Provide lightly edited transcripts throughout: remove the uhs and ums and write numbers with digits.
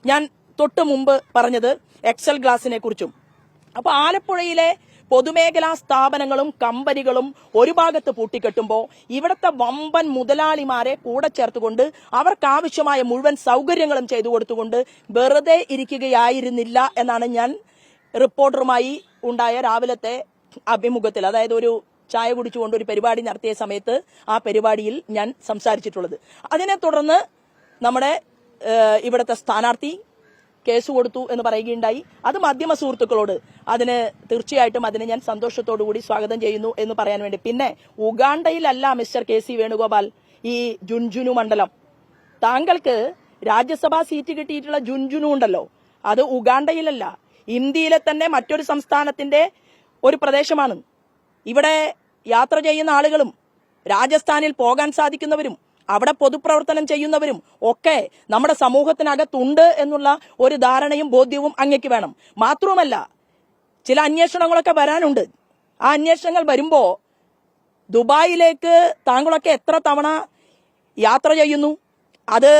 ഞാൻ തൊട്ട് മുമ്പ് പറഞ്ഞത് എക്സൽ ഗ്ലാസിനെ കുറിച്ചും. അപ്പൊ ആലപ്പുഴയിലെ പൊതുമേഖലാ സ്ഥാപനങ്ങളും കമ്പനികളും ഒരു ഭാഗത്ത് പൂട്ടിക്കെട്ടുമ്പോൾ ഇവിടുത്തെ വമ്പൻ മുതലാളിമാരെ കൂടെ ചേർത്തുകൊണ്ട് അവർക്കാവശ്യമായ മുഴുവൻ സൗകര്യങ്ങളും ചെയ്തു കൊടുത്തുകൊണ്ട് വെറുതെ ഇരിക്കുകയായിരുന്നില്ല എന്നാണ് ഞാൻ റിപ്പോർട്ടറുമായി ഉണ്ടായ രാവിലത്തെ അഭിമുഖത്തിൽ, അതായത് ഒരു ചായ കുടിച്ചുകൊണ്ട് ഒരു പരിപാടി നടത്തിയ സമയത്ത് ആ പരിപാടിയിൽ ഞാൻ സംസാരിച്ചിട്ടുള്ളത്. അതിനെ തുടർന്ന് നമ്മുടെ ഇവിടുത്തെ സ്ഥാനാർത്ഥി കേസ് കൊടുത്തു എന്ന് പറയുകയുണ്ടായി. അത് മാധ്യമ സുഹൃത്തുക്കളോട് തീർച്ചയായിട്ടും അതിനെ ഞാൻ സന്തോഷത്തോടുകൂടി സ്വാഗതം ചെയ്യുന്നു എന്ന് പറയാൻ വേണ്ടി. പിന്നെ ഉഗാണ്ടയിലല്ല മിസ്റ്റർ കെ സി വേണുഗോപാൽ ഈ ജുൻജുനു മണ്ഡലം. താങ്കൾക്ക് രാജ്യസഭാ സീറ്റ് കിട്ടിയിട്ടുള്ള ജുൻജുനു ഉണ്ടല്ലോ, അത് ഉഗാണ്ടയിലല്ല, ഇന്ത്യയിലെ തന്നെ മറ്റൊരു സംസ്ഥാനത്തിന്റെ ഒരു പ്രദേശമാണ്. ഇവിടെ യാത്ര ചെയ്യുന്ന ആളുകളും രാജസ്ഥാനിൽ പോകാൻ സാധിക്കുന്നവരും അവിടെ പൊതുപ്രവർത്തനം ചെയ്യുന്നവരും ഒക്കെ നമ്മുടെ സമൂഹത്തിനകത്തുണ്ട് എന്നുള്ള ഒരു ധാരണയും ബോധ്യവും അങ്ങേക്ക് വേണം. മാത്രവുമല്ല, ചില അന്വേഷണങ്ങളൊക്കെ വരാനുണ്ട്. ആ അന്വേഷണങ്ങൾ വരുമ്പോ ദുബായിലേക്ക് താങ്കളൊക്കെ എത്ര തവണ യാത്ര ചെയ്യുന്നു? അത്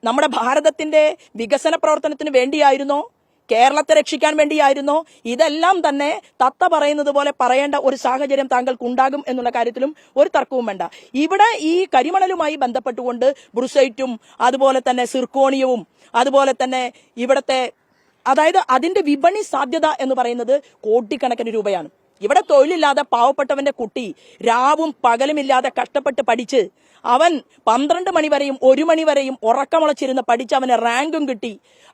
നമ്മുടെ ഭാരതത്തിന്റെ വികസന പ്രവർത്തനത്തിന് വേണ്ടിയായിരുന്നോ? കേരളത്തെ രക്ഷിക്കാൻ വേണ്ടിയായിരുന്നോ? ഇതെല്ലാം തന്നെ തത്ത പറയുന്നത് പോലെ പറയേണ്ട ഒരു സാഹചര്യം താങ്കൾക്ക് ഉണ്ടാകും എന്നുള്ള കാര്യത്തിലും ഒരു തർക്കവും വേണ്ട. ഇവിടെ ഈ കരിമണലുമായി ബന്ധപ്പെട്ടുകൊണ്ട് ബ്രുസൈറ്റും അതുപോലെ തന്നെ സിർക്കോണിയവും അതുപോലെ തന്നെ ഇവിടത്തെ, അതായത് അതിന്റെ വിപണി സാധ്യത എന്ന് പറയുന്നത് കോടിക്കണക്കിന് രൂപയാണ്. ഇവിടെ തൊഴിലില്ലാതെ പാവപ്പെട്ടവന്റെ കുട്ടി രാവും പകലുമില്ലാതെ കഷ്ടപ്പെട്ട് പഠിച്ച് അവൻ 12 മണിവരെയും 1 മണിവരെയും ഉറക്കമുളച്ചിരുന്ന് പഠിച്ച് അവന് റാങ്കും കിട്ടി.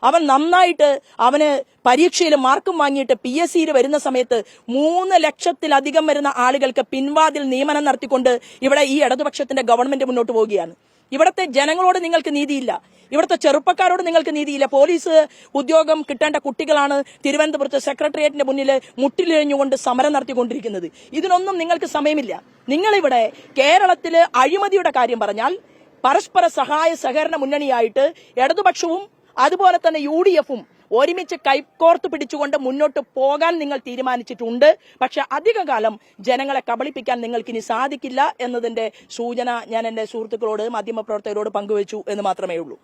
അവൻ നന്നായിട്ട് അവന് പരീക്ഷയിൽ മാർക്കും വാങ്ങിയിട്ട് PSCയിൽ വരുന്ന സമയത്ത് 3 ലക്ഷത്തിലധികം വരുന്ന ആളുകൾക്ക് പിൻവാതിൽ നിയമനം നടത്തിക്കൊണ്ട് ഇവിടെ ഈ ഇടതുപക്ഷത്തിന്റെ ഗവൺമെന്റ് മുന്നോട്ട് പോവുകയാണ്. ഇവിടുത്തെ ജനങ്ങളോട് നിങ്ങൾക്ക് നീതിയില്ല, ഇവിടുത്തെ ചെറുപ്പക്കാരോട് നിങ്ങൾക്ക് നീതിയില്ല. പോലീസ് ഉദ്യോഗം കിട്ടേണ്ട കുട്ടികളാണ് തിരുവനന്തപുരത്ത് സെക്രട്ടേറിയറ്റിന്റെ മുന്നിൽ മുട്ടിലിഴഞ്ഞുകൊണ്ട് സമരം നടത്തിക്കൊണ്ടിരിക്കുന്നത്. ഇതിനൊന്നും നിങ്ങൾക്ക് സമയമില്ല. നിങ്ങളിവിടെ കേരളത്തില് അഴിമതിയുടെ കാര്യം പറഞ്ഞാൽ പരസ്പര സഹായ സഹകരണ മുന്നണിയായിട്ട് ഇടതുപക്ഷവും അതുപോലെ തന്നെ UDFും ഒരുമിച്ച് കൈകോർത്ത് പിടിച്ചുകൊണ്ട് മുന്നോട്ട് പോകാൻ നിങ്ങൾ തീരുമാനിച്ചിട്ടുണ്ട്. പക്ഷെ അധികകാലം ജനങ്ങളെ കബളിപ്പിക്കാൻ നിങ്ങൾക്ക് ഇനി സാധിക്കില്ല എന്നതിന്റെ സൂചന ഞാൻ എന്റെ സുഹൃത്തുക്കളോട് മാധ്യമപ്രവർത്തകരോട് പങ്കുവച്ചു എന്ന് മാത്രമേ ഉള്ളൂ.